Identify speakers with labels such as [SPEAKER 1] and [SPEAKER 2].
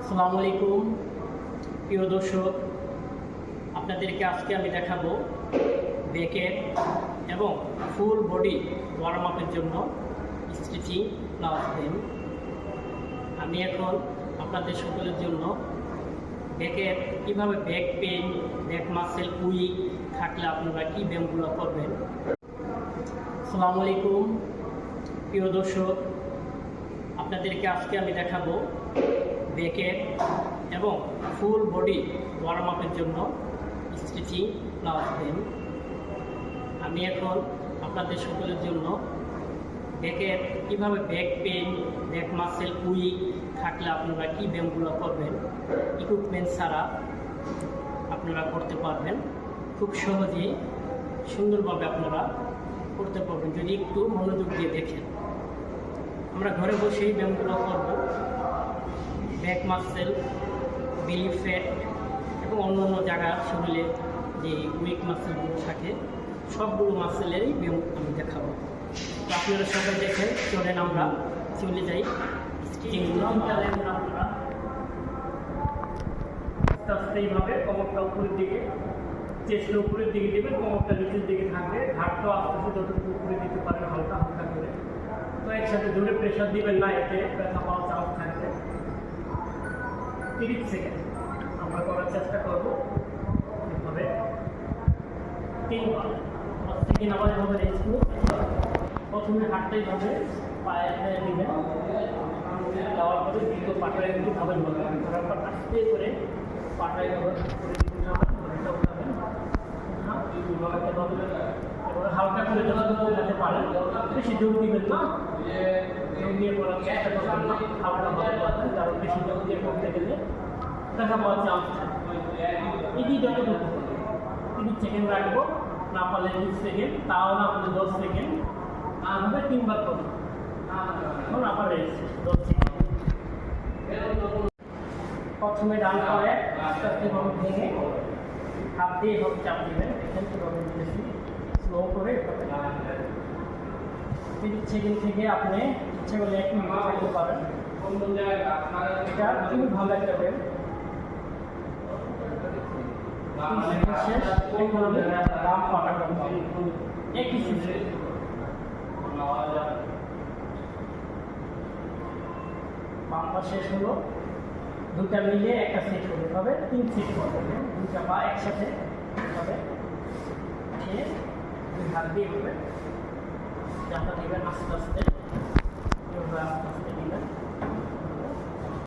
[SPEAKER 1] আসসালামু আলাইকুম প্রিয় দর্শক, আপনাদেরকে আজকে আমি দেখাবো ব্যাকের এবং ফুল বডি ওয়ার্ম আপের জন্য স্ট্রেচিং প্লাস ব্যায়াম। আমি এখন আপনাদের সকলের জন্য ব্যাকের কীভাবে back pain, back muscle week থাকলে আপনারা কী ব্যায়ামগুলো করবেন। আসসালামু আলাইকুম প্রিয় দর্শক, আপনাদেরকে আজকে আমি দেখাবো ব্যাকের এবং ফুল বডি ওয়ার্ম আপের জন্য স্ট্রেচিং প্লাস ব্যায়াম। আমি এখন আপনাদের সকলের জন্য ব্যাকের কীভাবে back pain, back muscle week থাকলে আপনারা কী ব্যায়ামগুলো করবেন, ইকুইপমেন্ট ছাড়া আপনারা করতে পারবেন। খুব সহজেই সুন্দরভাবে আপনারা করতে পারবেন যদি একটু মনোযোগ দিয়ে দেখেন। আমরা ঘরে বসেই ব্যায়ামগুলো করব। ব্যাক মাসেল, বেলি ফ্যাট এবং অন্যান্য জায়গা শরীরে যে উইক মাসেলগুলো থাকে সবগুলো মাসেলেরই ব্যায়াম আমি দেখাবো। তো আপনারা সবাই দেখে চলেন আমরা চলে যাই স্ট্রেচিংগুলো। আপনারা আস্তে আস্তে এইভাবে কোমরটা উপরের দিকে, চেস্টটা উপরের দিকে দেবেন, কোমরটা নিচের দিকে থাকবে, ঘাটটাও আস্তে আস্তে যতটুকু উপরে দিতে পারেন হালকা হালকা করে। তো একসাথে জোরে প্রেশার দিবেন না, এতে ব্যথা পাওয়ার চান্স থাকবে। 30 সেকেন্ড আমরা করার চেষ্টা করব। এভাবে 3 বার, 10 সেকেন্ড আবার এভাবে রেস্ট করুন। প্রথমে হাতটা এইভাবে পায়ে দিবেন, দেওয়ার পরে দ্বিতীয় পাটা একটু ভাবেন ধরার পর আস্তে করে পাটা এভাবে করে উঠাবেন। এভাবে হালকা করে যতটুকু উঠাতে পারেন, বেশি জোর দিবেন না, জোর দিয়ে করার চেষ্টা করবেন না, হালকা ভাবে করবেন, কারণ বেশি জোর দিয়ে করতে গেলে দেখা পাওয়ার চান্স থাকে। এটি যতটুকু 30 সেকেন্ড রাখবো, না পারলে 20 সেকেন্ড, তাও না পারলে 10 সেকেন্ড, আর হবে 3 বার করবো। এখন আবার রেস্ট 10 সেকেন্ড। প্রথমে ডান পায়ে আস্তে আস্তে ভাবে ভেঙে হাত দিয়ে এভাবে চাপ দিবেন। দেখেন কীভাবে দিতেছি, স্লো করে 30 সেকেন্ড থেকে আপনি ইচ্ছে করলে 1 মিনিট থাকতে পারেন। এটা খুবই ভালো একটা ব্যায়াম। শেষ এইভাবে বাম পাটা করবেন, একই সিস্টেম। বাম পা শেষ হলো, দুটা মিলিয়ে একটা সেট করতে হবে, 3 সেট করতে হবে। দুটা পা একসাথে হবে, উঠিয়ে 2 হাত দিয়ে হবে, চাপটা দেবেন আস্তে আস্তে, আস্তে আস্তে